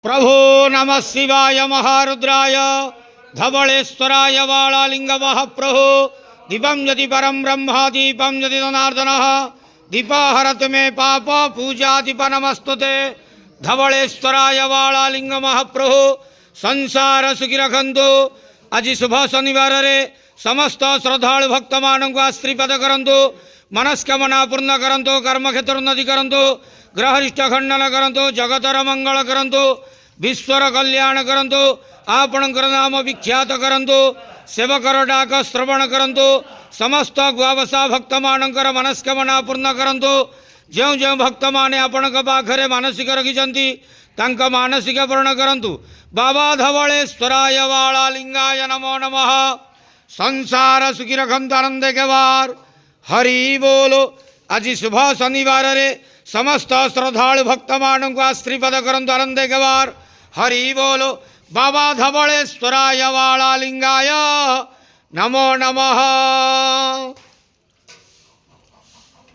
प्रभो नमः शिवाय महारुद्राय धवलेश्वराय वालालिंग महाप्रभो दीपं यदि परम ब्रह्मा दीपं यदि जनार्दनः दीपाहरत में पाप पूजा दीप नमस्तुते धवलेश्वराय वालालिंग महाप्रभो संसार सुखी रखंतु। आज शुभ शनिवार रे समस्त श्रद्धालु भक्त मान को आश्रीपद करंतु, मनस्कामना पूर्ण करंतु, कर्मक्षेत्र उन्नति करंतु, ग्रहरिष्ट खंडन करंतु, जगतर मंगल करंतु, विश्वर कल्याण करंतु, आपणकर नाम विख्यात करंतु, सेवकर डाक श्रवण करंतु, समस्त गुआवसा भक्त मानकर मनस्कामना पूर्ण करंतु। जो जो भक्त माने आपणक पाखरे मानसिक रखिछंती तांका मानसिक पूर्ण करंतु। बाबा धवलेश्वराय वालालिंगाय नमो नमः। संसार सुखी रखंतु आनंद के वार हरि बोलो। आज शुभ शनिवार रे समस्त श्रद्धालु भक्त मान को आश्रीपद करंतु आनंद के वार हरि बोलो। बाबा धवलेश्वराय वालालिंगाय नमो नमः।